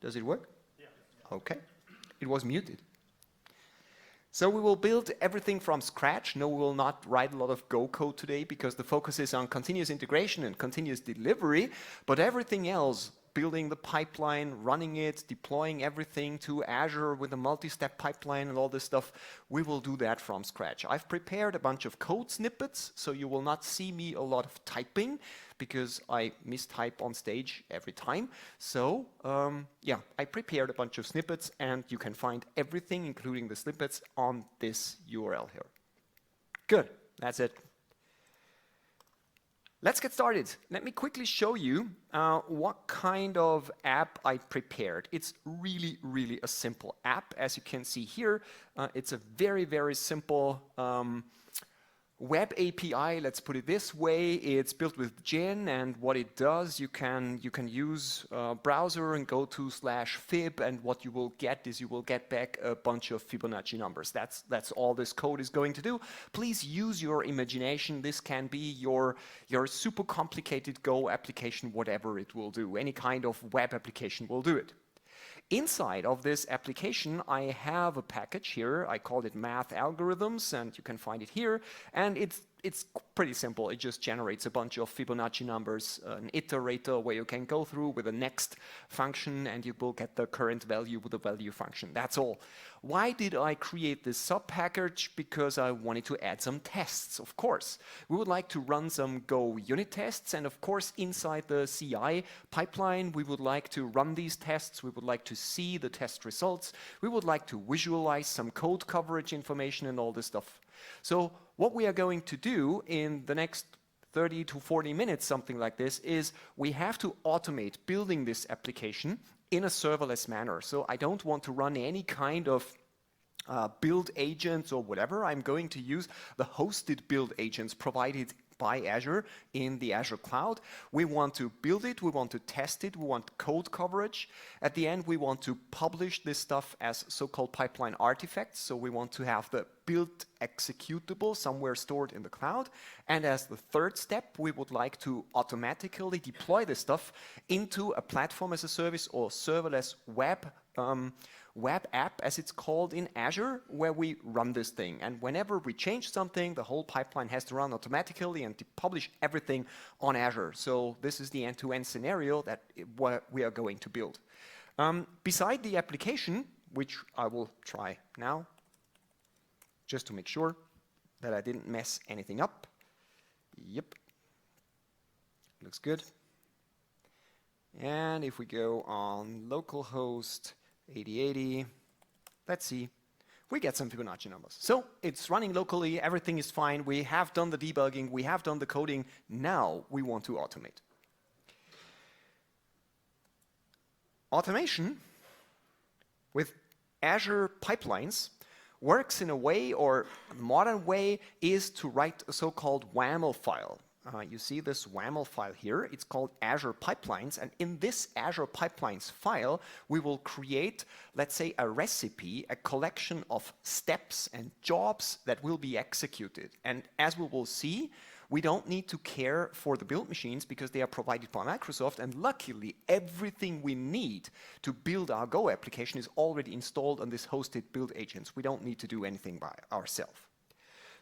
Does it work? Yeah. Okay. It was muted. So we will build everything from scratch. No, we will not write a lot of Go code today because the focus is on continuous integration and continuous delivery, but everything else, building the pipeline, running it, deploying everything to Azure with a multi-step pipeline and all this stuff, we will do that from scratch. I've prepared a bunch of code snippets, so you will not see me a lot of typing because I mistype on stage every time. So yeah, I prepared a bunch of snippets and you can find everything, including the snippets, on this URL here. Good, that's it. Let's get started. Let me quickly show you what kind of app I prepared. It's really, really a simple app. As you can see here, it's a very, very simple web API, let's put it this way. It's built with Gin, and what it does, you can use browser and go to /fib, and what you will get is you will get back a bunch of Fibonacci numbers. That's all this code is going to do. Please use your imagination. This can be your super complicated Go application, whatever it will do. Any kind of web application will do it. Inside of this application, I have a package here. I called it math algorithms, and you can find it here. And it's pretty simple. It just generates a bunch of Fibonacci numbers, an iterator where you can go through with a next function, and you will get the current value with the value function. That's all. Why did I create this sub-package? Because I wanted to add some tests, of course. We would like to run some Go unit tests, and of course, inside the CI pipeline, we would like to run these tests. We would like to see the test results. We would like to visualize some code coverage information and all this stuff. So what we are going to do in the next 30 to 40 minutes, something like this, is we have to automate building this application in a serverless manner. So I don't want to run any kind of build agents or whatever. I'm going to use the hosted build agents provided by Azure in the Azure cloud. We want to build it, we want to test it, we want code coverage. At the end, we want to publish this stuff as so-called pipeline artifacts. So we want to have the built executable somewhere stored in the cloud. And as the third step, we would like to automatically deploy this stuff into a platform as a service or serverless web app, as it's called in Azure, where we run this thing. And whenever we change something, the whole pipeline has to run automatically and to publish everything on Azure. So this is the end-to-end scenario that we are going to build. Beside the application, which I will try now, just to make sure that I didn't mess anything up. Yep, looks good. And if we go on localhost 8080, let's see, we get some Fibonacci numbers. So it's running locally, everything is fine, we have done the debugging, we have done the coding, now we want to automate. Automation with Azure pipelines works in a way, or a modern way, is to write a so-called WAML file. You see this WAML file here. It's called Azure Pipelines. And in this Azure Pipelines file, we will create, let's say, a recipe, a collection of steps and jobs that will be executed. And as we will see, we don't need to care for the build machines because they are provided by Microsoft. And luckily, everything we need to build our Go application is already installed on this hosted build agents. We don't need to do anything by ourselves.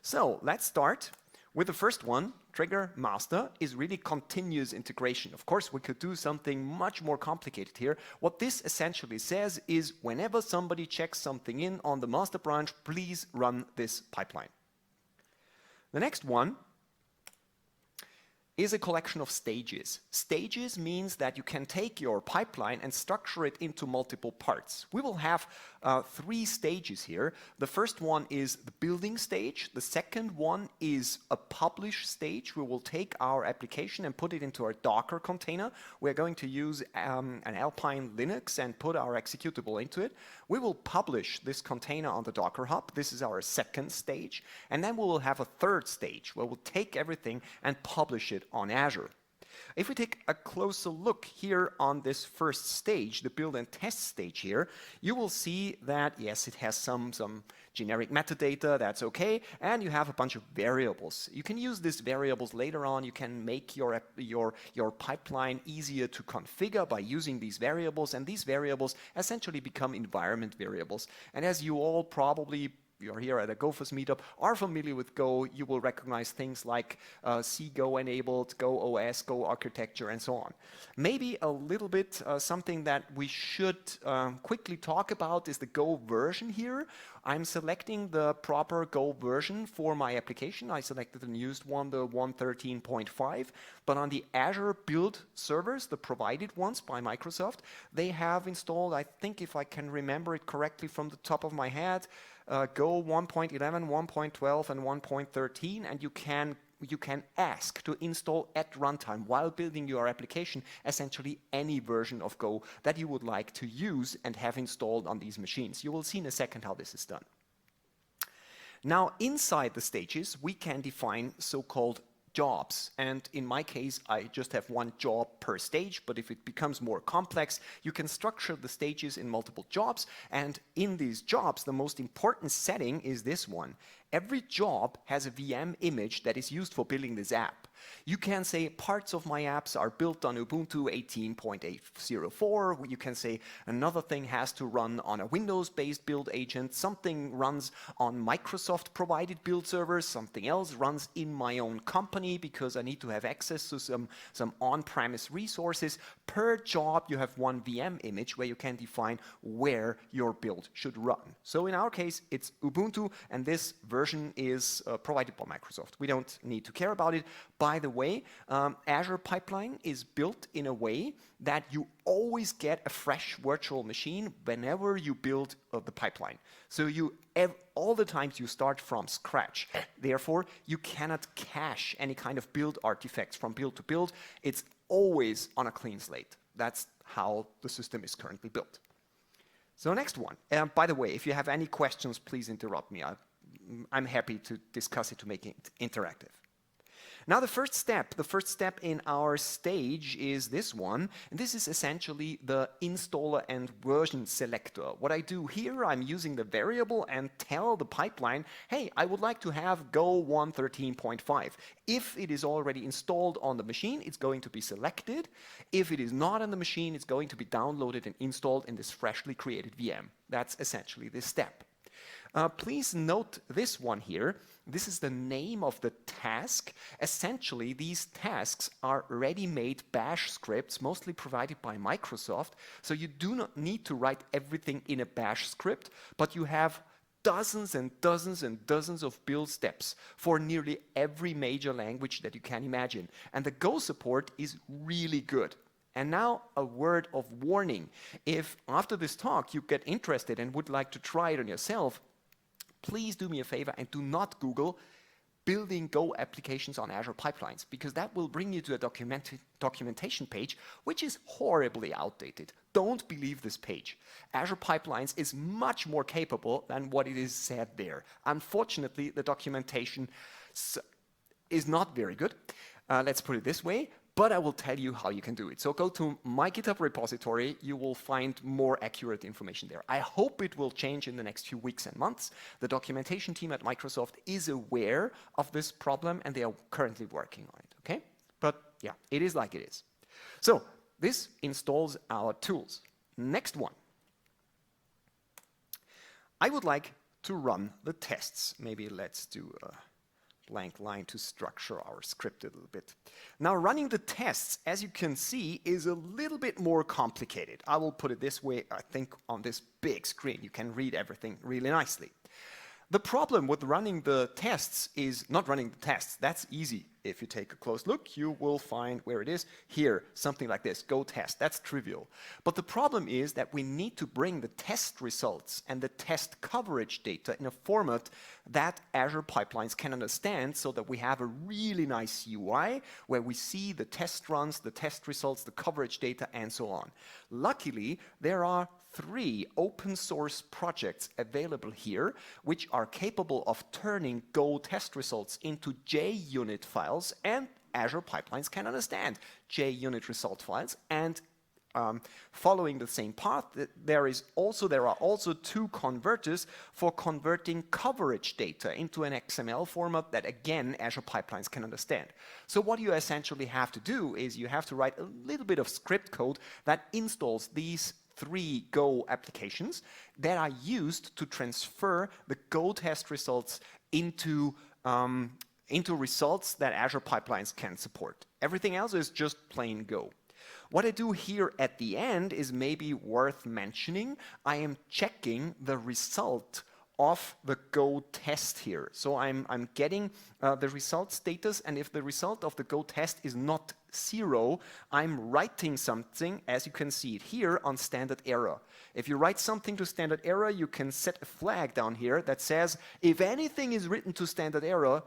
So let's start with the first one. Trigger master is really continuous integration. Of course, we could do something much more complicated here. What this essentially says is whenever somebody checks something in on the master branch, please run this pipeline. The next one is a collection of stages. Stages means that you can take your pipeline and structure it into multiple parts. We will have 3 stages here. The first one is the building stage. The second one is a publish stage. We will take our application and put it into our Docker container. We're going to use an Alpine Linux and put our executable into it. We will publish this container on the Docker Hub. This is our second stage. And then we will have a third stage where we'll take everything and publish it on Azure. If we take a closer look here on this first stage, the build and test stage here, you will see that, yes, it has some generic metadata, that's okay, and you have a bunch of variables. You can use these variables later on. You can make your pipeline easier to configure by using these variables, and these variables essentially become environment variables. And as you all probably, you're here at a Gophers Meetup, are familiar with Go, you will recognize things like C Go enabled, Go OS, Go architecture, and so on. Maybe a little bit something that we should quickly talk about is the Go version here. I'm selecting the proper Go version for my application. I selected and used one, the 1.13.5, but on the Azure build servers, the provided ones by Microsoft, they have installed, I think if I can remember it correctly from the top of my head, Go 1.11, 1.12, and 1.13, and you can ask to install at runtime while building your application essentially any version of Go that you would like to use and have installed on these machines. You will see in a second how this is done. Now, inside the stages, we can define so-called jobs, and in my case I just have one job per stage, but if it becomes more complex you can structure the stages in multiple jobs, and in these jobs the most important setting is this one. Every job has a VM image that is used for building this app. You can say parts of my apps are built on Ubuntu 18.804. You can say another thing has to run on a Windows-based build agent. Something runs on Microsoft-provided build servers. Something else runs in my own company because I need to have access to some on-premise resources. Per job, you have one VM image where you can define where your build should run. So in our case, it's Ubuntu, and this version is provided by Microsoft. We don't need to care about it. By the way, Azure Pipeline is built in a way that you always get a fresh virtual machine whenever you build the pipeline. So all the times you start from scratch. Therefore, you cannot cache any kind of build artifacts from build to build. It's always on a clean slate. That's how the system is currently built. So next one. By the way, if you have any questions, please interrupt me. I'm happy to discuss it to make it interactive. Now the first step in our stage is this one, and this is essentially the installer and version selector. What I do here, I'm using the variable and tell the pipeline, hey, I would like to have Go 1.13.5. If it is already installed on the machine, it's going to be selected. If it is not on the machine, it's going to be downloaded and installed in this freshly created VM. That's essentially this step. Please note this one here. This is the name of the task. Essentially, these tasks are ready-made bash scripts, mostly provided by Microsoft. So you do not need to write everything in a bash script, but you have dozens and dozens and dozens of build steps for nearly every major language that you can imagine. And the Go support is really good. And now a word of warning. If after this talk you get interested and would like to try it on yourself, please do me a favor and do not Google building Go applications on Azure pipelines, because that will bring you to a documentation page which is horribly outdated. Don't believe this page. Azure Pipelines is much more capable than what it is said there. Unfortunately, the documentation is not very good. Let's put it this way. But I will tell you how you can do it. So go to my GitHub repository. You will find more accurate information there. I hope it will change in the next few weeks and months. The documentation team at Microsoft is aware of this problem and they are currently working on it, okay? But yeah, it is like it is. So this installs our tools. Next one. I would like to run the tests. Maybe let's do a blank line to structure our script a little bit. Now, running the tests, as you can see, is a little bit more complicated. I will put it this way. I think on this big screen you can read everything really nicely. The problem with running the tests is not running the tests. That's easy. If you take a close look, you will find where it is. Here, something like this, Go test. That's trivial. But the problem is that we need to bring the test results and the test coverage data in a format that Azure Pipelines can understand, so that we have a really nice UI where we see the test runs, the test results, the coverage data, and so on. Luckily, there are 3 open source projects available here which are capable of turning Go test results into JUnit files files, and Azure pipelines can understand JUnit result files, and following the same path, there are also two converters for converting coverage data into an XML format that, again, Azure pipelines can understand. So what you essentially have to do is you have to write a little bit of script code that installs these 3 Go applications that are used to transfer the Go test results into results that Azure pipelines can support. Everything else is just plain Go. What I do here at the end is maybe worth mentioning. I am checking the result of the Go test here. So I'm getting the result status, and if the result of the Go test is not 0, I'm writing something, as you can see it here, on standard error. If you write something to standard error, you can set a flag down here that says, if anything is written to standard error,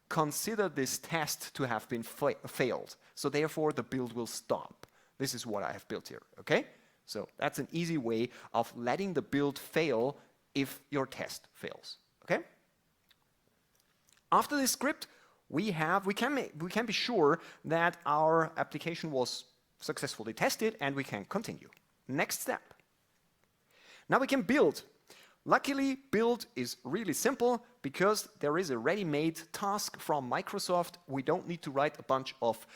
consider this test to have been failed. So therefore, the build will stop. This is what I have built here, okay? So that's an easy way of letting the build fail if your test fails, okay? After this script, we can be sure that our application was successfully tested and we can continue. Next step. Now we can build. Luckily, build is really simple because there is a ready-made task from Microsoft. We don't need to write a bunch of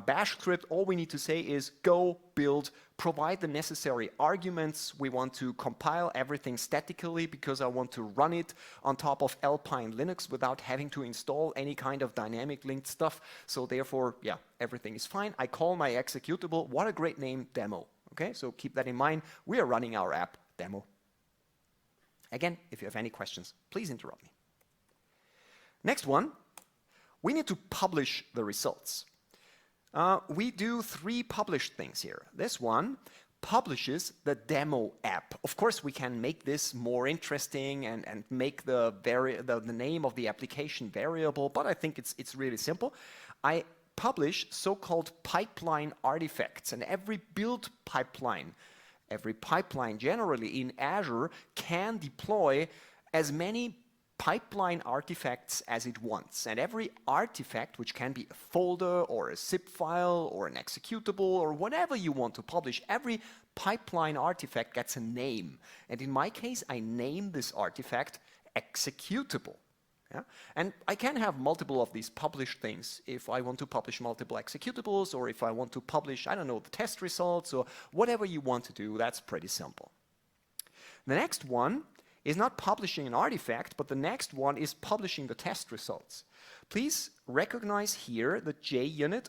bash script. All we need to say is go build, provide the necessary arguments. We want to compile everything statically because I want to run it on top of Alpine Linux without having to install any kind of dynamic linked stuff. So therefore, yeah, everything is fine. I call my executable, what a great name, demo. Okay, so keep that in mind. We are running our app, demo. Again, if you have any questions, please interrupt me. Next one, we need to publish the results. We do 3 published things here. This one publishes the demo app. Of course, we can make this more interesting and make the name of the application variable, but I think it's really simple. I publish so-called pipeline artifacts, and every pipeline generally in Azure can deploy as many pipeline artifacts as it wants. And every artifact, which can be a folder or a zip file or an executable or whatever you want to publish, every pipeline artifact gets a name. And in my case, I name this artifact executable. Yeah? And I can have multiple of these published things if I want to publish multiple executables, or if I want to publish, I don't know, the test results, or whatever you want to do. That's pretty simple. The next one is not publishing an artifact, but the next one is publishing the test results. Please recognize here the JUnit,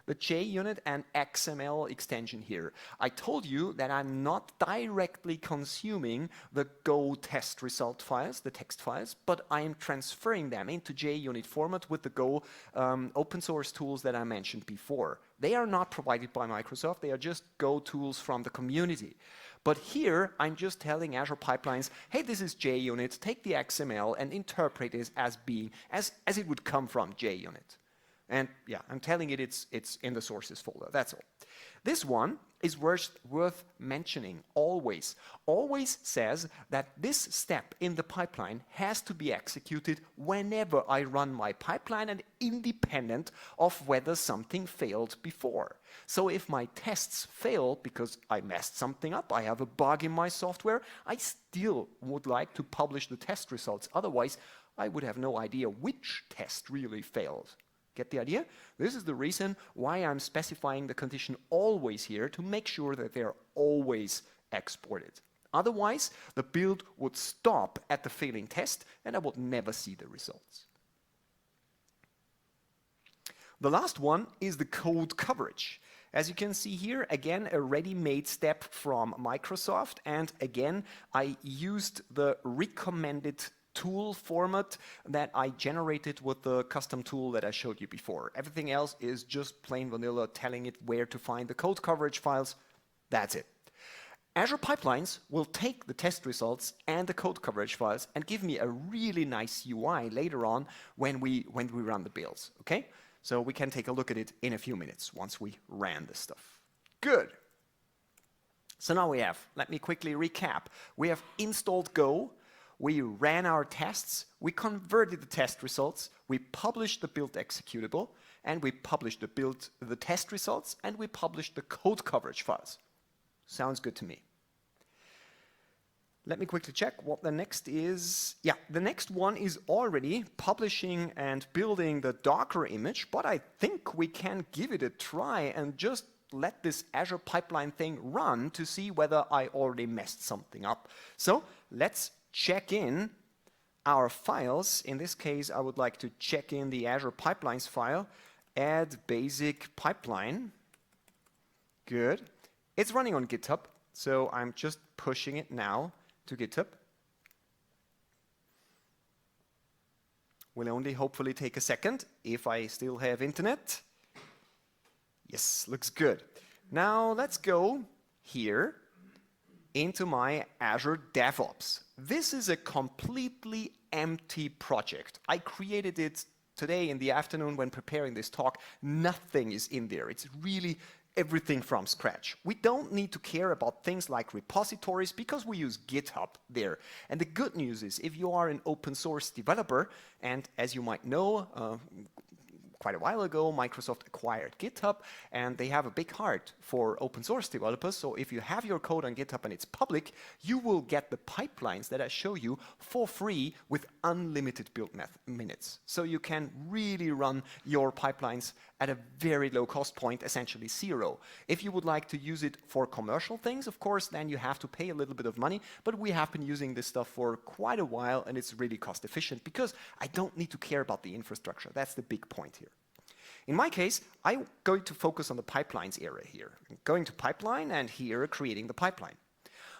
the JUnit and XML extension here. I told you that I'm not directly consuming the Go test result files, the text files, but I am transferring them into JUnit format with the Go open source tools that I mentioned before. They are not provided by Microsoft, they are just Go tools from the community. But here, I'm just telling Azure pipelines, hey, this is JUnit, take the XML and interpret it as being, as it would come from JUnit. And yeah, I'm telling it it's in the sources folder, that's all. This one is worth mentioning always. Always says that this step in the pipeline has to be executed whenever I run my pipeline and independent of whether something failed before. So if my tests fail because I messed something up, I have a bug in my software, I still would like to publish the test results. Otherwise, I would have no idea which test really failed. Get the idea? This is the reason why I'm specifying the condition always here, to make sure that they're always exported. Otherwise, the build would stop at the failing test and I would never see the results. The last one is the code coverage. As you can see here, again, a ready-made step from Microsoft, and again, I used the recommended tool format that I generated with the custom tool that I showed you before. Everything else is just plain vanilla, telling it where to find the code coverage files. That's it. Azure pipelines will take the test results and the code coverage files and give me a really nice UI later on when we run the builds. Okay? So we can take a look at it in a few minutes once we ran this stuff. Good. So now we have, let me quickly recap. We have installed Go. We ran our tests, we converted the test results, we published the build executable, and we published the test results, and we published the code coverage files. Sounds good to me. Let me quickly check what the next is. Yeah, the next one is already publishing and building the Docker image, but I think we can give it a try and just let this Azure pipeline thing run to see whether I already messed something up. So let's check in our files. In this case, I would like to check in the Azure pipelines file, add basic pipeline. Good. It's running on GitHub, so I'm just pushing it now to GitHub. Will only hopefully take a second if I still have internet. Yes, looks good. Now let's go here into my Azure DevOps. This is a completely empty project. I created it today in the afternoon when preparing this talk. Nothing is in there. It's really everything from scratch. We don't need to care about things like repositories because we use GitHub there. And the good news is if you are an open source developer, and as you might know, quite a while ago, Microsoft acquired GitHub, and they have a big heart for open source developers. So if you have your code on GitHub and it's public, you will get the pipelines that I show you for free with unlimited build minutes. So you can really run your pipelines at a very low cost point, essentially zero. If you would like to use it for commercial things, of course, then you have to pay a little bit of money, but we have been using this stuff for quite a while, and it's really cost efficient because I don't need to care about the infrastructure. That's the big point here. In my case, I'm going to focus on the pipelines area here. I'm going to pipeline and here creating the pipeline.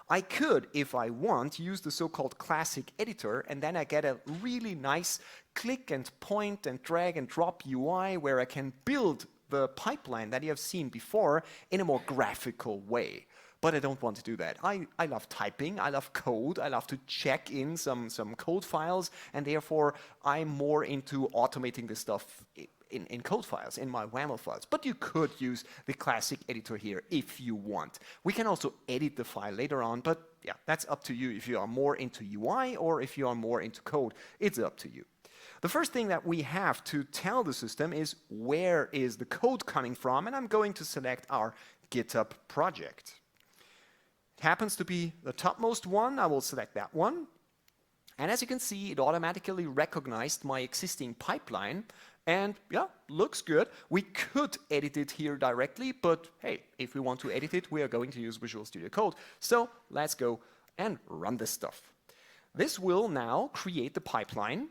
I could, if I want, use the so-called classic editor, and then I get a really nice click and point and drag and drop UI where I can build the pipeline that you have seen before in a more graphical way. But I don't want to do that. I love typing, I love code, I love to check in some code files, and therefore I'm more into automating this stuff in code files, in my YAML files. But you could use the classic editor here if you want. We can also edit the file later on, but yeah, that's up to you if you are more into UI or if you are more into code. It's up to you. The first thing that we have to tell the system is where is the code coming from, and I'm going to select our GitHub project. It happens to be the topmost one. I will select that one. And as you can see, it automatically recognized my existing pipeline. And yeah, looks good. We could edit it here directly, but hey, if we want to edit it, we are going to use Visual Studio Code. So let's go and run this stuff. This will now create the pipeline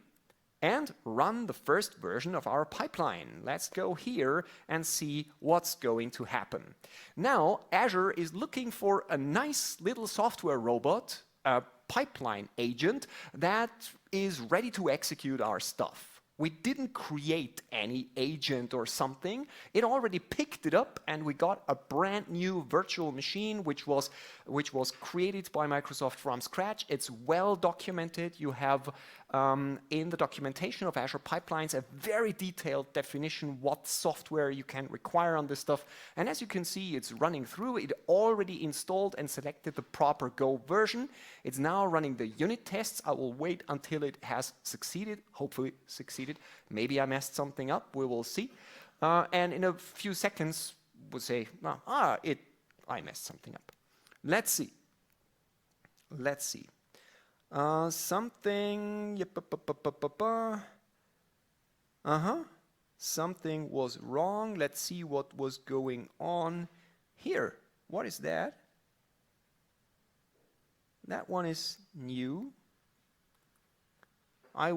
and run the first version of our pipeline. Let's go here and see what's going to happen. Now, Azure is looking for a nice little software robot, a pipeline agent that is ready to execute our stuff. We didn't create any agent or something. It already picked it up, and we got a brand new virtual machine which was created by Microsoft from scratch. It's well documented. You have in the documentation of Azure Pipelines a very detailed definition what software you can require on this stuff. And as you can see, it's running through. It already installed and selected the proper Go version. It's now running the unit tests. I will wait until it has succeeded, hopefully succeeded. Maybe I messed something up. We will see. And in a few seconds, we'll say, I messed something up. Let's see. Let's see. Something was wrong. Let's see what was going on here. What is that? That one is new. I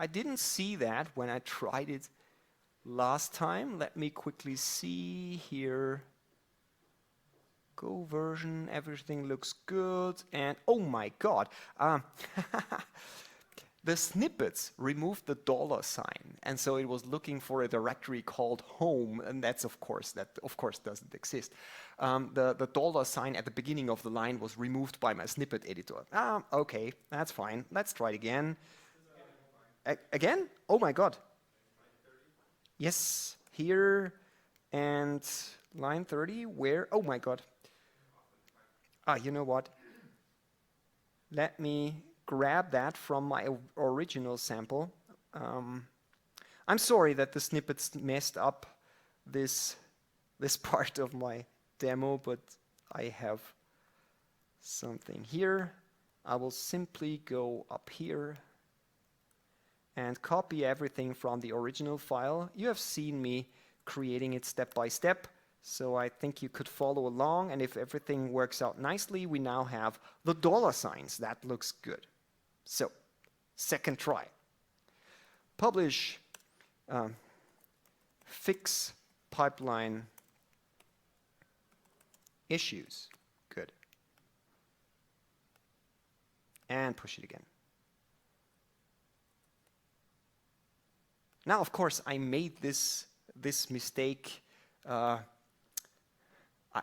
didn't see that when I tried it last time. Let me quickly see here. Go version, everything looks good, and oh my god, the snippets removed the $sign, and so it was looking for a directory called home, and that of course doesn't exist. The $sign at the beginning of the line was removed by my snippet editor. Okay, that's fine. Let's try it again. Again? Oh my god. Yes, here and line 30. Where? Oh my god. You know what? Let me grab that from my original sample. I'm sorry that the snippets messed up this part of my demo, but I have something here. I will simply go up here and copy everything from the original file. You have seen me creating it step by step, so I think you could follow along, and if everything works out nicely, we now have the dollar signs. That looks good. So, second try. Publish fix pipeline issues. Good. And push it again. Now, of course, I made this mistake.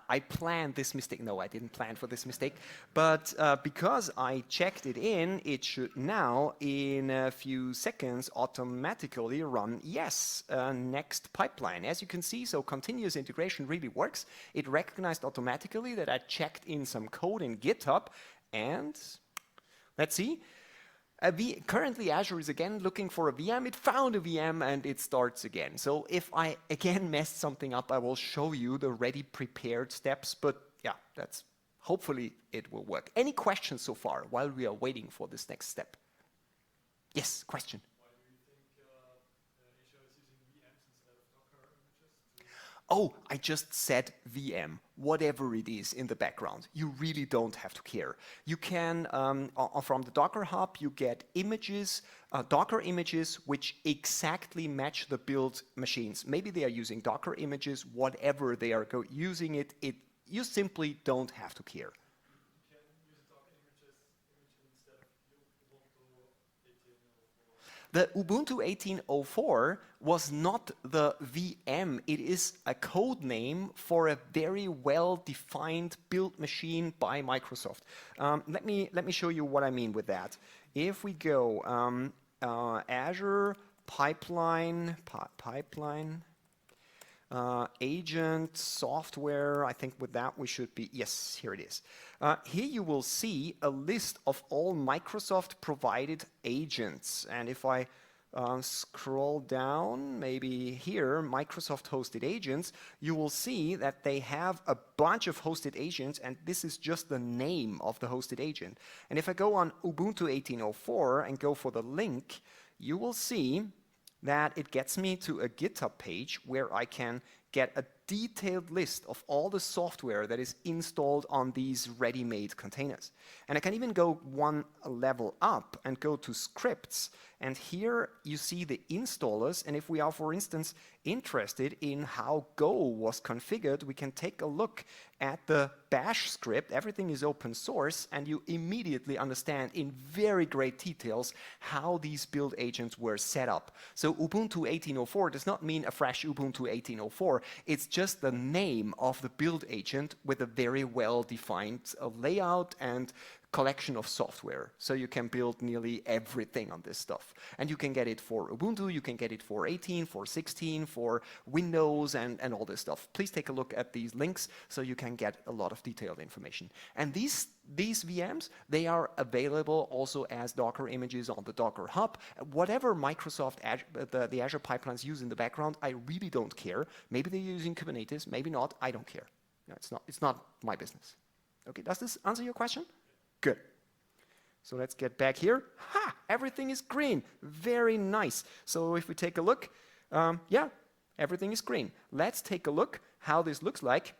I planned this mistake. No, I didn't plan for this mistake. But because I checked it in, it should now, in a few seconds, automatically run yes, next pipeline. As you can see, so continuous integration really works. It recognized automatically that I checked in some code in GitHub, and let's see. Currently, Azure is again looking for a VM. It found a VM and it starts again. So if I again messed something up, I will show you the ready prepared steps. But yeah, hopefully it will work. Any questions so far while we are waiting for this next step? Yes, question. Why do you think Azure is using VMs instead of Docker images? Oh, I just said VM, whatever it is in the background. You really don't have to care. You can, from the Docker Hub, you get images, Docker images, which exactly match the build machines. Maybe they are using Docker images, whatever they are using it, you simply don't have to care. You can use Docker image instead of Ubuntu 18.04. The Ubuntu 18.04 was not the VM. It is a code name for a very well-defined build machine by Microsoft. Let me show you what I mean with that. If we go Azure pipeline agent software, I think with that we should be, yes, here it is. Here you will see a list of all Microsoft provided agents. And if I scroll down, maybe here, Microsoft hosted agents, you will see that they have a bunch of hosted agents, and this is just the name of the hosted agent. And if I go on Ubuntu 18.04 and go for the link, you will see that it gets me to a GitHub page where I can get a detailed list of all the software that is installed on these ready-made containers. And I can even go one level up and go to scripts. And here you see the installers. And if we are, for instance, interested in how Go was configured, we can take a look at the bash script. Everything is open source, and you immediately understand in very great details how these build agents were set up. So Ubuntu 18.04 does not mean a fresh Ubuntu 18.04. It's just the name of the build agent with a very well-defined layout and collection of software. So you can build nearly everything on this stuff. And you can get it for Ubuntu, you can get it for 18, for 16, for Windows, and all this stuff. Please take a look at these links so you can get a lot of detailed information. And these VMs, they are available also as Docker images on the Docker Hub. Whatever Microsoft, the Azure pipelines use in the background, I really don't care. Maybe they're using Kubernetes, maybe not, I don't care. No, it's not my business. Okay, does this answer your question? Good. So let's get back here. Ha! Everything is green. Very nice. So if we take a look, yeah, everything is green. Let's take a look how this looks like.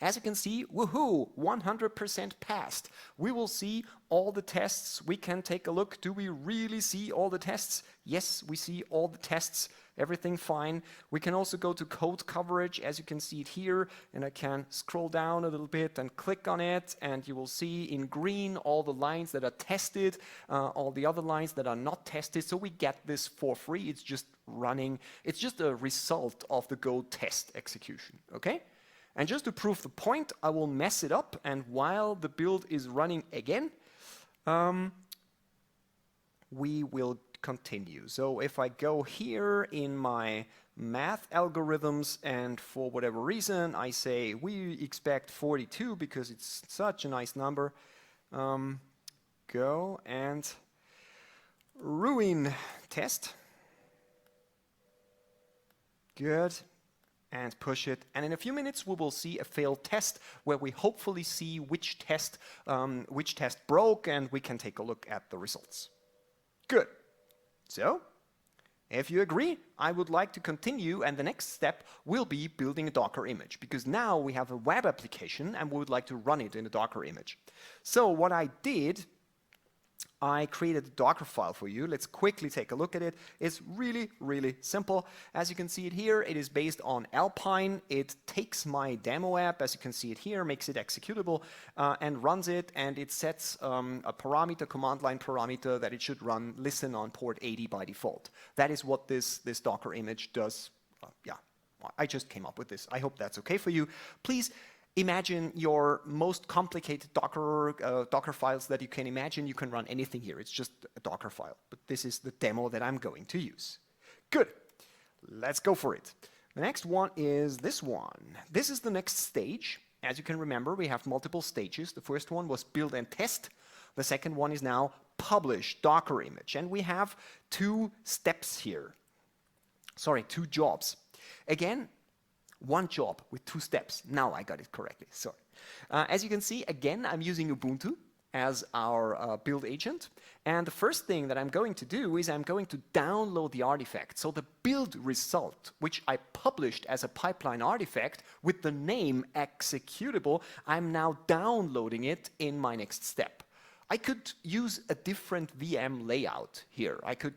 As you can see, woohoo, 100% passed. We will see all the tests. We can take a look. Do we really see all the tests? Yes, we see all the tests. Everything fine. We can also go to code coverage, as you can see it here, and I can scroll down a little bit and click on it, and you will see in green all the lines that are tested, all the other lines that are not tested. So we get this for free. It's just running. It's just a result of the Go test execution, okay? And just to prove the point, I will mess it up, and while the build is running again, we will continue. So if I go here in my math algorithms, and for whatever reason I say we expect 42 because it's such a nice number, go and ruin test. Good. And push it. And in a few minutes, we will see a failed test where we hopefully see which test broke, and we can take a look at the results. Good. So, if you agree, I would like to continue, and the next step will be building a Docker image, because now we have a web application and we would like to run it in a Docker image. So what I did, I created a Docker file for you. Let's quickly take a look at it. It's really, really simple. As you can see it here, it is based on Alpine. It takes my demo app, as you can see it here, makes it executable, and runs it, and it sets a parameter, command line parameter, that it should run listen on port 80 by default. That is what this Docker image does. Yeah, I just came up with this. I hope that's okay for you. Please imagine your most complicated Docker files that you can imagine. You can run anything here. It's just a Docker file. But this is the demo that I'm going to use. Good. Let's go for it. The next one is this one. This is the next stage. As you can remember, we have multiple stages. The first one was build and test. The second one is now publish Docker image. And we have two steps here. Sorry, two jobs. Again, one job with two steps. Now I got it correctly. Sorry. As you can see, again, I'm using Ubuntu as our build agent. And the first thing that I'm going to do is I'm going to download the artifact. So the build result, which I published as a pipeline artifact with the name executable, I'm now downloading it in my next step. I could use a different VM layout here. I could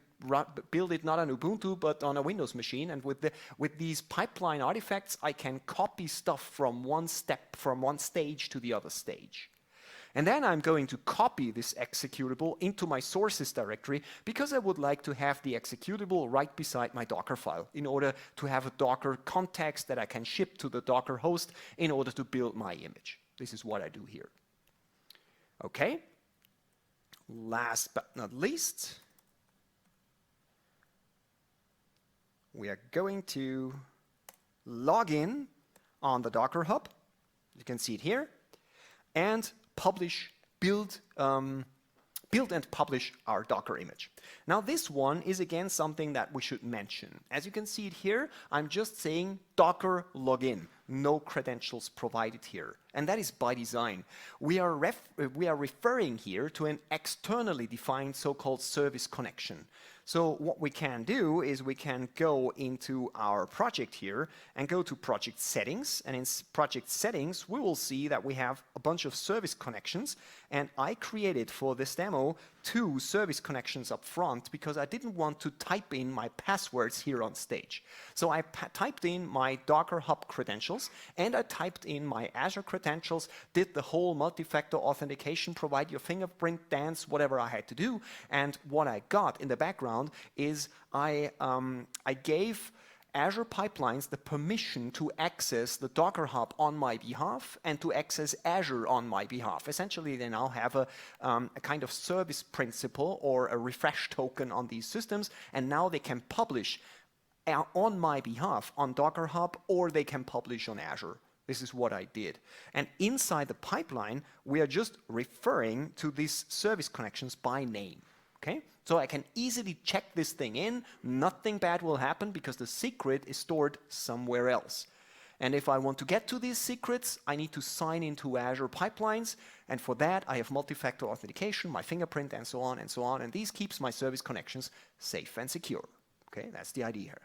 build it not on Ubuntu, but on a Windows machine. And with these pipeline artifacts, I can copy stuff from one stage to the other stage. And then I'm going to copy this executable into my sources directory, because I would like to have the executable right beside my Docker file in order to have a Docker context that I can ship to the Docker host in order to build my image. This is what I do here. Okay. Last but not least, we are going to log in on the Docker Hub. You can see it here, and build and publish our Docker image. Now this one is again something that we should mention. As you can see it here, I'm just saying Docker login. No credentials provided here. And that is by design. We are referring here to an externally defined so-called service connection. So what we can do is we can go into our project here and go to project settings. And in project settings, we will see that we have a bunch of service connections. And I created for this demo 2 service connections up front because I didn't want to type in my passwords here on stage. So I typed in my Docker Hub credentials and I typed in my Azure credentials, did the whole multi-factor authentication, provide your fingerprint dance, whatever I had to do. And what I got in the background is I gave Azure Pipelines the permission to access the Docker Hub on my behalf and to access Azure on my behalf. Essentially, they now have a kind of service principal or a refresh token on these systems, and now they can publish on my behalf on Docker Hub, or they can publish on Azure. This is what I did. And inside the pipeline, we are just referring to these service connections by name. Okay? So I can easily check this thing in. Nothing bad will happen because the secret is stored somewhere else. And if I want to get to these secrets, I need to sign into Azure Pipelines. And for that, I have multi-factor authentication, my fingerprint, and so on and so on. And these keeps my service connections safe and secure. Okay, that's the idea here.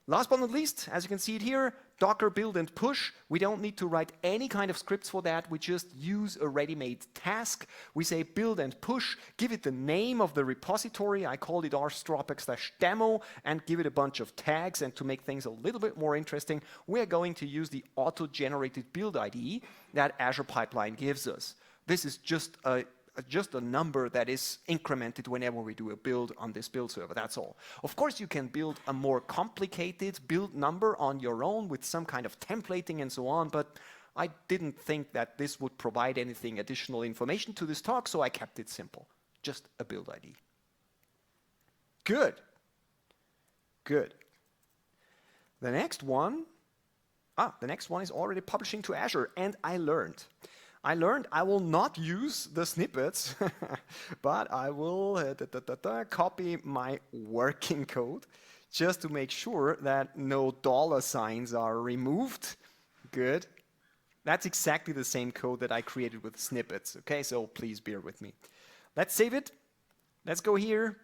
Last but not least, as you can see it here, Docker build and push. We don't need to write any kind of scripts for that. We just use a ready-made task. We say build and push, give it the name of the repository. I called it rstropek/demo and give it a bunch of tags. And to make things a little bit more interesting, we're going to use the auto-generated build ID that Azure Pipeline gives us. This is just a number that is incremented whenever we do a build on this build server, that's all. Of course, you can build a more complicated build number on your own with some kind of templating and so on, but I didn't think that this would provide anything additional information to this talk, so I kept it simple. Just a build ID. Good. Good. The next one is already publishing to Azure, and I learned. I learned I will not use the snippets, but I will copy my working code just to make sure that no dollar signs are removed. Good. That's exactly the same code that I created with snippets, okay? So please bear with me. Let's save it. Let's go here.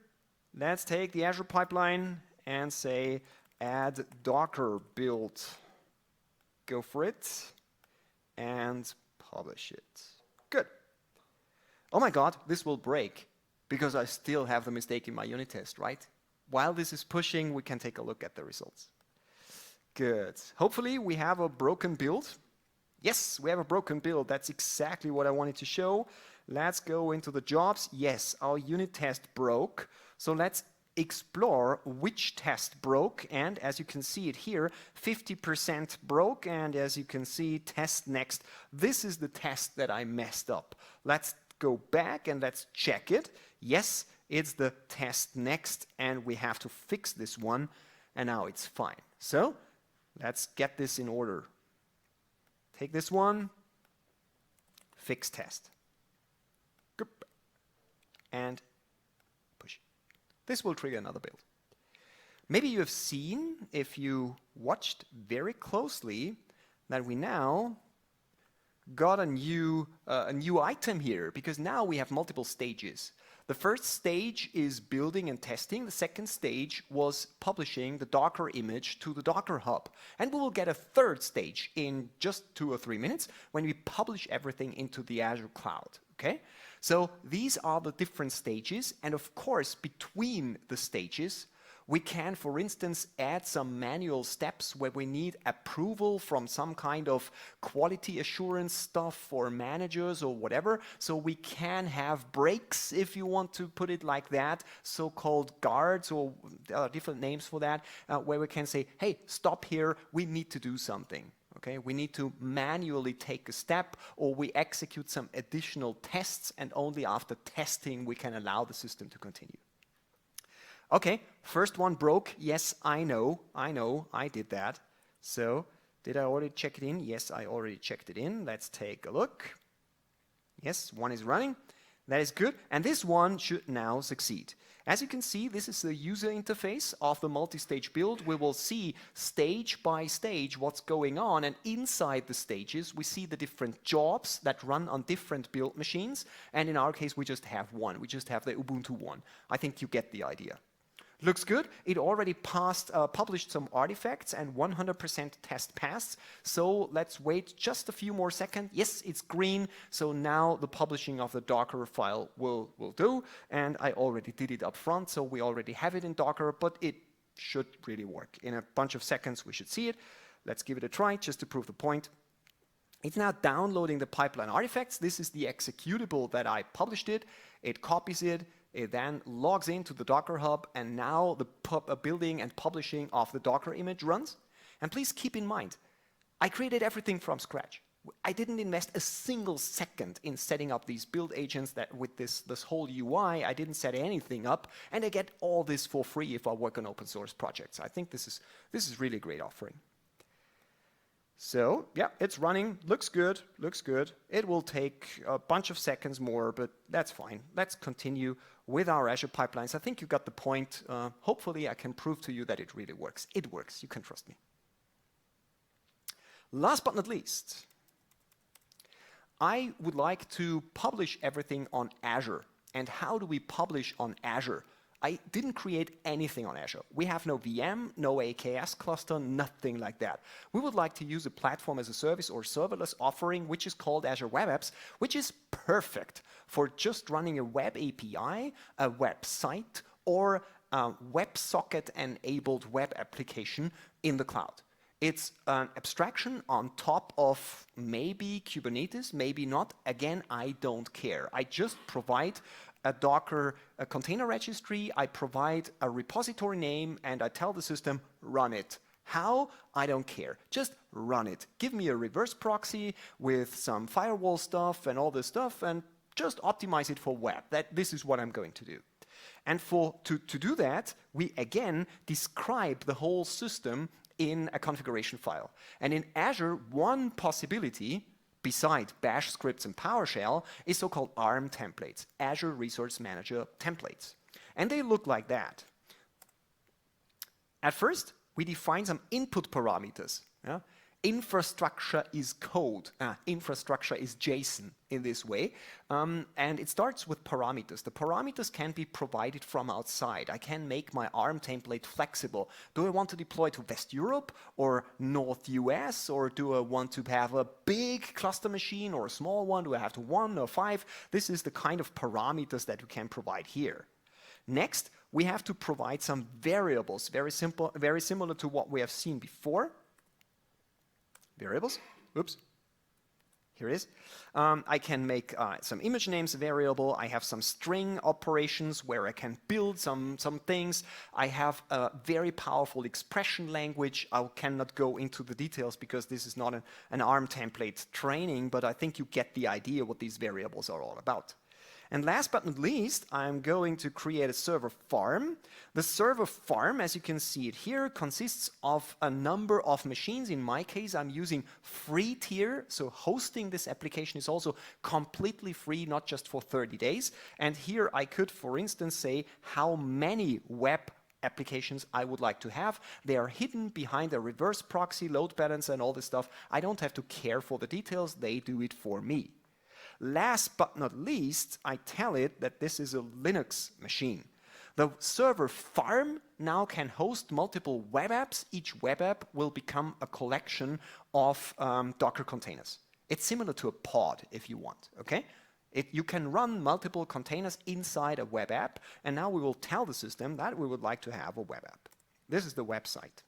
Let's take the Azure pipeline and say add Docker build. Go for it and publish it. Good. Oh my God, this will break because I still have the mistake in my unit test, right? While this is pushing, we can take a look at the results. Good. Hopefully we have a broken build. Yes, we have a broken build. That's exactly what I wanted to show. Let's go into the jobs. Yes, our unit test broke. So let's explore which test broke. And as you can see it here, 50% broke. And as you can see, test next. This is the test that I messed up. Let's go back and let's check it. Yes, it's the test next. And we have to fix this one. And now it's fine. So let's get this in order. Take this one, fix test. And push. This will trigger another build. Maybe you have seen, if you watched very closely, that we now got a new item here, because now we have multiple stages. The first stage is building and testing. The second stage was publishing the Docker image to the Docker Hub. And we will get a third stage in just 2 or 3 minutes when we publish everything into the Azure cloud. Okay? So these are the different stages. And of course, between the stages, we can, for instance, add some manual steps where we need approval from some kind of quality assurance stuff for managers or whatever. So we can have breaks, if you want to put it like that, so-called guards, or different names for that, where we can say, hey, stop here, we need to do something. Okay, we need to manually take a step, or we execute some additional tests, and only after testing we can allow the system to continue. Okay, first one broke. Yes, I know, I did that. So, did I already check it in? Yes, I already checked it in. Let's take a look. Yes, one is running. That is good. And this one should now succeed. As you can see, this is the user interface of the multi-stage build. We will see stage by stage what's going on. And inside the stages, we see the different jobs that run on different build machines. And in our case, we just have one. We just have the Ubuntu one. I think you get the idea. Looks good. It already published some artifacts, and 100% test passed. So let's wait just a few more seconds. Yes, it's green. So now the publishing of the Docker file will do. And I already did it up front, so we already have it in Docker, but it should really work. In a bunch of seconds, we should see it. Let's give it a try just to prove the point. It's now downloading the pipeline artifacts. This is the executable that I published it. It copies it. It then logs into the Docker Hub, and now the building and publishing of the Docker image runs. And please keep in mind, I created everything from scratch. I didn't invest a single second in setting up these build agents that with this whole UI. I didn't set anything up, and I get all this for free if I work on open source projects. I think this is really a great offering. So, yeah, it's running, looks good. It will take a bunch of seconds more, but that's fine. Let's continue with our Azure pipelines. I think you got the point. Hopefully, I can prove to you that it really works. It works, you can trust me. Last but not least, I would like to publish everything on Azure. And how do we publish on Azure? I didn't create anything on Azure. We have no VM, no AKS cluster, nothing like that. We would like to use a platform as a service or serverless offering, which is called Azure Web Apps, which is perfect for just running a web API, a website, or a WebSocket-enabled web application in the cloud. It's an abstraction on top of maybe Kubernetes, maybe not. Again, I don't care. I just provide a Docker container registry, I provide a repository name, and I tell the system, run it. How? I don't care. Just run it. Give me a reverse proxy with some firewall stuff and all this stuff, and just optimize it for web. This is what I'm going to do. And to do that, we again describe the whole system in a configuration file. And in Azure, one possibility beside Bash scripts and PowerShell is so-called ARM templates, Azure Resource Manager templates. And they look like that. At first, we define some input parameters. Yeah? Infrastructure is code. Infrastructure is JSON in this way. And it starts with parameters. The parameters can be provided from outside. I can make my ARM template flexible. Do I want to deploy to West Europe or North US? Or do I want to have a big cluster machine or a small one? Do I have to 1 or 5? This is the kind of parameters that you can provide here. Next, we have to provide some variables, very simple, very similar to what we have seen before. Variables. Oops. Here it is. I can make some image names variable. I have some string operations where I can build some things. I have a very powerful expression language. I cannot go into the details because this is not an ARM template training, but I think you get the idea what these variables are all about. And last but not least, I'm going to create a server farm. The server farm, as you can see it here, consists of a number of machines. In my case, I'm using free tier, so hosting this application is also completely free, not just for 30 days. And here I could, for instance, say how many web applications I would like to have. They are hidden behind a reverse proxy, load balancer, and all this stuff. I don't have to care for the details. They do it for me. Last but not least, I tell it that this is a Linux machine. The server farm now can host multiple web apps. Each web app will become a collection of Docker containers. It's similar to a pod if you want, okay? You can run multiple containers inside a web app, and now we will tell the system that we would like to have a web app. This is the website.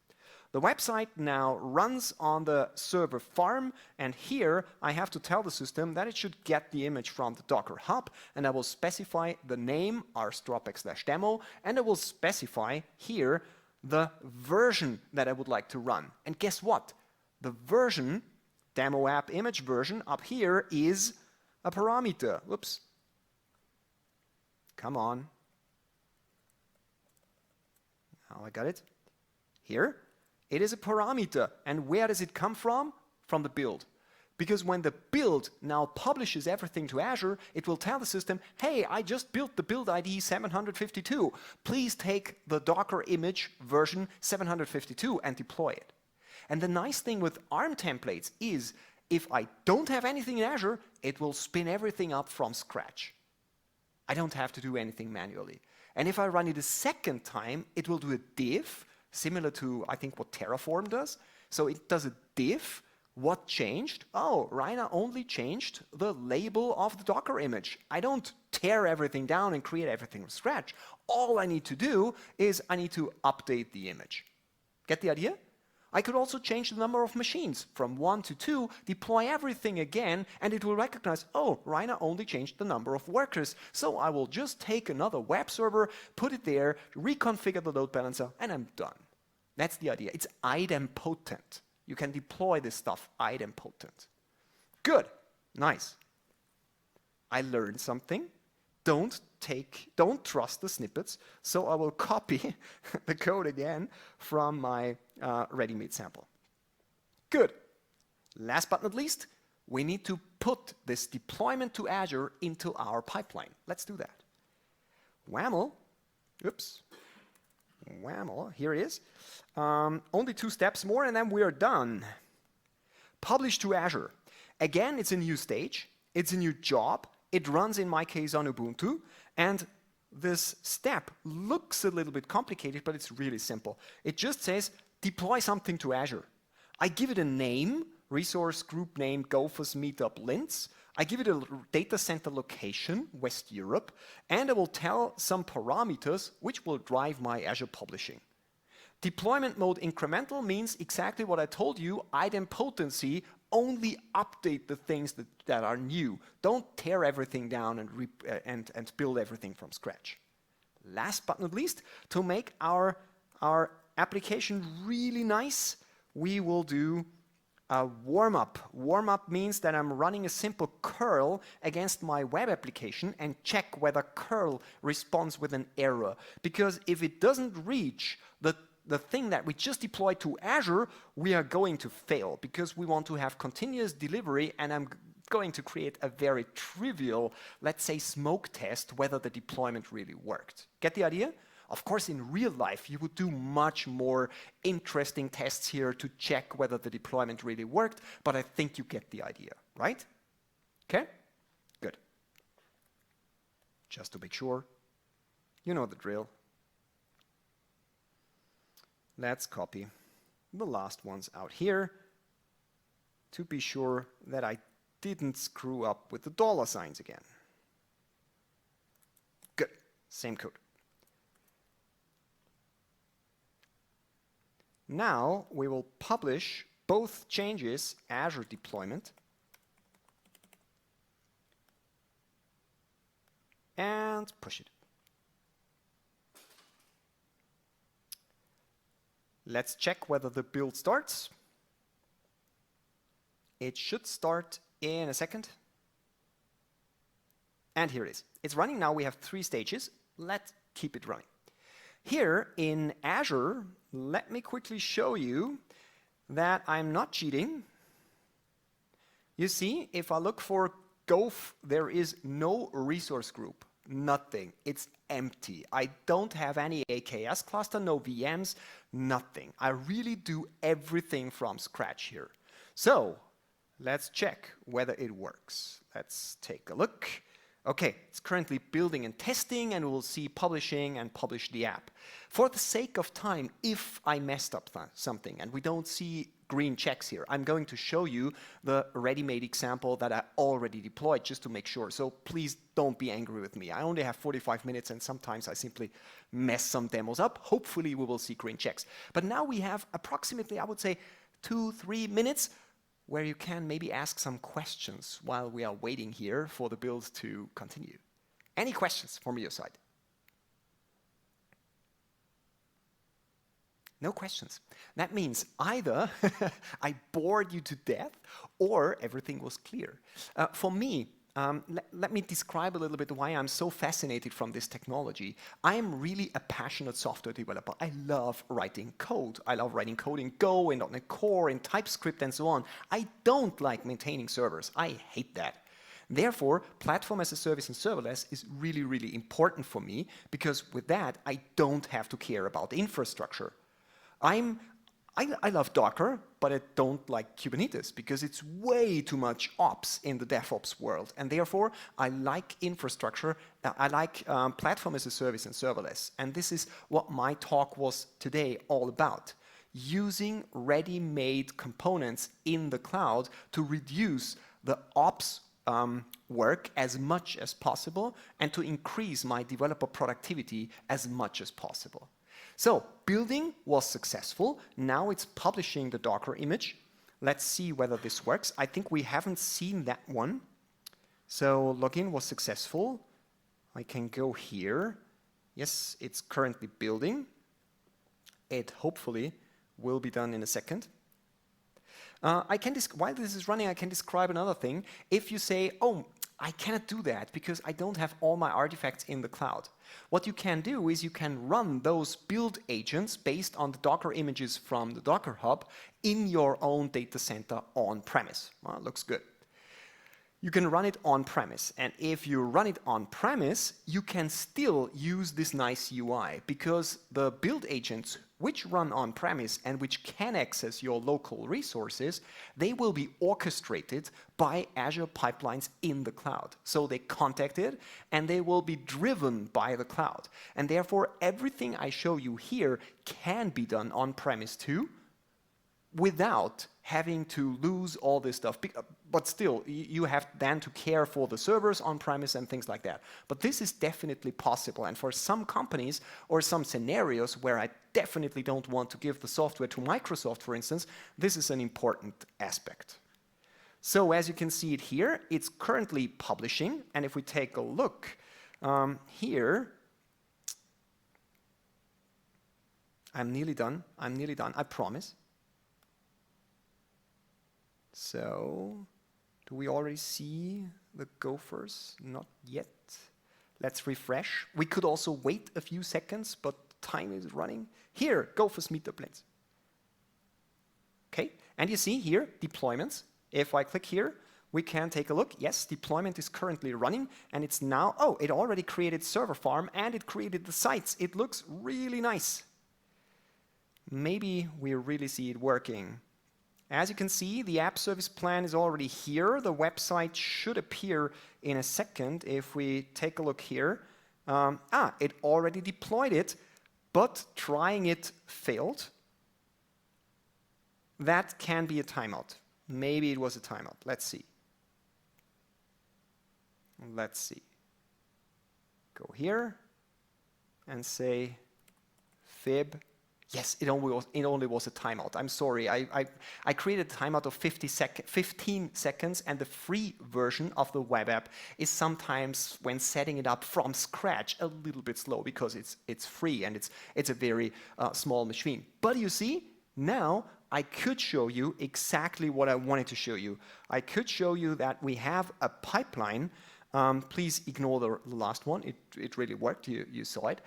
The website now runs on the server farm, and here I have to tell the system that it should get the image from the Docker Hub, and I will specify the name rsdropback/demo, and I will specify here the version that I would like to run. And guess what? The version, demo app image version, up here is a parameter. Whoops. Come on. Now I got it. Here. It is a parameter. And where does it come from? From the build. Because when the build now publishes everything to Azure, it will tell the system, hey, I just built the build ID 752. Please take the Docker image version 752 and deploy it. And the nice thing with ARM templates is if I don't have anything in Azure, it will spin everything up from scratch. I don't have to do anything manually. And if I run it a second time, it will do a diff, similar to, I think, what Terraform does. So it does a diff. What changed? Oh, Rainer only changed the label of the Docker image. I don't tear everything down and create everything from scratch. All I need to do is I need to update the image. Get the idea? I could also change the number of machines from 1 to 2, deploy everything again, and it will recognize, oh, Rainer only changed the number of workers. So I will just take another web server, put it there, reconfigure the load balancer, and I'm done. That's the idea. It's idempotent. You can deploy this stuff idempotent. Good. Nice. I learned something. Don't trust the snippets, so I will copy the code again from my ready-made sample. Good. Last but not least, we need to put this deployment to Azure into our pipeline. Let's do that. WAML, oops, WAML, here it is. Only 2 steps more and then we are done. Publish to Azure. Again, it's a new stage, it's a new job. It runs, in my case, on Ubuntu, and this step looks a little bit complicated, but it's really simple. It just says, deploy something to Azure. I give it a name, resource group name, Gophers Meetup Linz. I give it a data center location, West Europe, and I will tell some parameters which will drive my Azure publishing. Deployment mode incremental means exactly what I told you, idempotency, only update the things that are new. Don't tear everything down and build everything from scratch. Last but not least, to make our application really nice, we will do a warm-up. Warm-up means that I'm running a simple curl against my web application and check whether curl responds with an error. Because if it doesn't reach the the thing that we just deployed to Azure, we are going to fail because we want to have continuous delivery, and I'm going to create a very trivial, let's say, smoke test whether the deployment really worked. Get the idea? Of course, in real life, you would do much more interesting tests here to check whether the deployment really worked, but I think you get the idea, right? Okay? Good. Just to make sure, you know the drill. Let's copy the last ones out here to be sure that I didn't screw up with the dollar signs again. Good. Same code. Now we will publish both changes, Azure deployment and push it. Let's check whether the build starts. It should start in a second. And here it is. It's running now. We have 3 stages. Let's keep it running. Here in Azure, let me quickly show you that I'm not cheating. You see, if I look for Goph, there is no resource group, nothing. It's empty. I don't have any AKS cluster, no VMs, nothing. I really do everything from scratch here. So let's check whether it works. Let's take a look. Okay, it's currently building and testing, and we'll see publishing and publish the app. For the sake of time, if I messed up something and we don't see green checks here, I'm going to show you the ready-made example that I already deployed just to make sure. So please don't be angry with me. I only have 45 minutes and sometimes I simply mess some demos up. Hopefully we will see green checks. But now we have approximately, I would say, 2-3 minutes where you can maybe ask some questions while we are waiting here for the build to continue. Any questions from your side? No questions. That means either I bored you to death or everything was clear. For me, let me describe a little bit why I'm so fascinated from this technology. I am really a passionate software developer. I love writing code. I love writing code in Go, in .NET Core, in TypeScript, and so on. I don't like maintaining servers. I hate that. Therefore, platform as a service and serverless is really, really important for me because with that, I don't have to care about infrastructure. I love Docker, but I don't like Kubernetes because it's way too much ops in the DevOps world. And therefore, I like infrastructure. I like platform as a service and serverless. And this is what my talk was today all about. Using ready-made components in the cloud to reduce the ops work as much as possible and to increase my developer productivity as much as possible. So building was successful. Now it's publishing the Docker image. Let's see whether this works. I think we haven't seen that one. So login was successful. I can go here. Yes, it's currently building. It hopefully will be done in a second. While this is running, I can describe another thing. If you say, oh, I cannot do that because I don't have all my artifacts in the cloud. What you can do is you can run those build agents based on the Docker images from the Docker Hub in your own data center on-premise. Well, looks good. You can run it on-premise, and if you run it on-premise, you can still use this nice UI because the build agents which run on-premise and which can access your local resources, they will be orchestrated by Azure pipelines in the cloud. So they contact it and they will be driven by the cloud. And therefore, everything I show you here can be done on-premise too, without having to lose all this stuff. But still, you have then to care for the servers on-premise and things like that. But this is definitely possible. And for some companies or some scenarios where I definitely don't want to give the software to Microsoft, for instance, this is an important aspect. So as you can see it here, it's currently publishing. And if we take a look here, I'm nearly done. I promise. So, do we already see the gophers? Not yet. Let's refresh. We could also wait a few seconds, but time is it running? Here, go for Meetup links. Okay, and you see here, deployments. If I click here, we can take a look. Yes, deployment is currently running, and it's now, oh, it already created server farm, and it created the sites. It looks really nice. Maybe we really see it working. As you can see, the app service plan is already here. The website should appear in a second if we take a look here. It already deployed it, but trying it failed. That can be a timeout. Maybe it was a timeout. Let's see. Let's see. Go here and say fib. Yes, it only was a timeout. I'm sorry. I created a timeout of 15 seconds, and the free version of the web app is sometimes, when setting it up from scratch, a little bit slow because it's free and it's a very small machine. But you see, now I could show you exactly what I wanted to show you. I could show you that we have a pipeline. Please ignore the last one. It really worked. You saw it.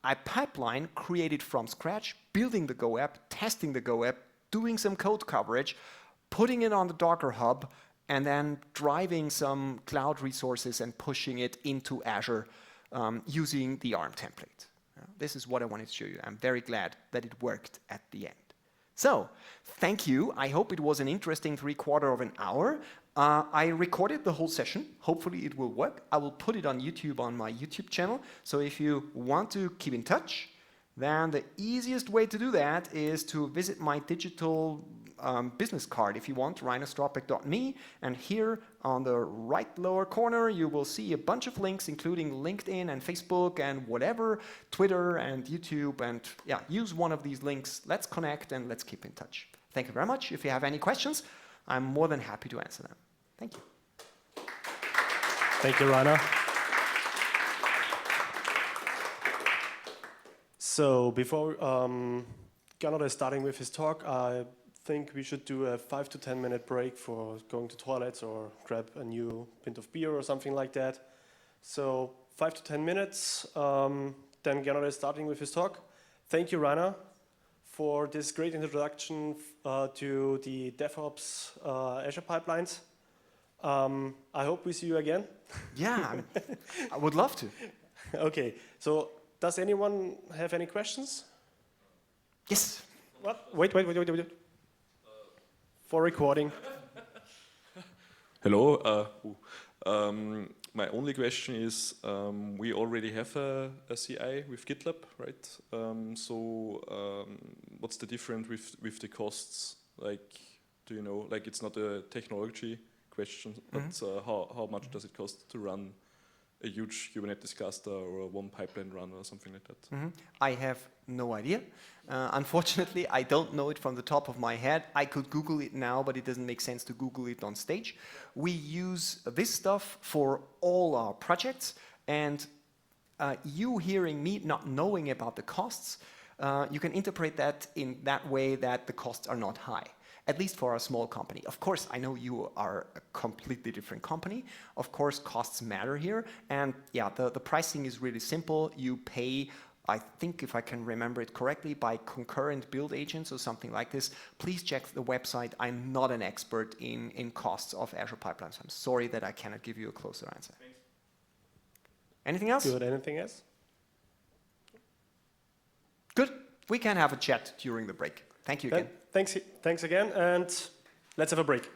A pipeline created from scratch, building the Go app, testing the Go app, doing some code coverage, putting it on the Docker Hub, and then driving some cloud resources and pushing it into Azure using the ARM template. This is what I wanted to show you. I'm very glad that it worked at the end. So, thank you. I hope it was an interesting 3/4 of an hour. I recorded the whole session. Hopefully it will work. I will put it on YouTube on my YouTube channel. So if you want to keep in touch, then the easiest way to do that is to visit my digital business card if you want, rainerstropek.me. And here on the right lower corner, you will see a bunch of links, including LinkedIn and Facebook and whatever, Twitter and YouTube. And yeah, use one of these links. Let's connect and let's keep in touch. Thank you very much. If you have any questions, I'm more than happy to answer them. Thank you. Thank you, Rainer. So before Gernot is starting with his talk, I think we should do a 5 to 10 minute break for going to toilets or grab a new pint of beer or something like that. So 5 to 10 minutes, then Gernot is starting with his talk. Thank you, Rainer, for this great introduction to the DevOps Azure pipelines. I hope we see you again. Yeah, I would love to. Okay, so does anyone have any questions? Yes. What? Wait. For recording. Hello. My only question is, we already have a CI with GitLab, right? What's the difference with the costs? Like, do you know? Like, it's not a technology question, but how much does it cost to run a huge Kubernetes cluster or one pipeline run or something like that? I have no idea. Unfortunately, I don't know it from the top of my head. I could Google it now, but it doesn't make sense to Google it on stage. We use this stuff for all our projects, and you hearing me not knowing about the costs, you can interpret that in that way that the costs are not high. At least for a small company. Of course, I know you are a completely different company. Of course, costs matter here. And yeah, the pricing is really simple. You pay, I think if I can remember it correctly, by concurrent build agents or something like this. Please check the website. I'm not an expert in costs of Azure pipelines. I'm sorry that I cannot give you a closer answer. Thanks. Anything else? Good. Anything else? Good. We can have a chat during the break. Thank you again. Thanks again, and let's have a break.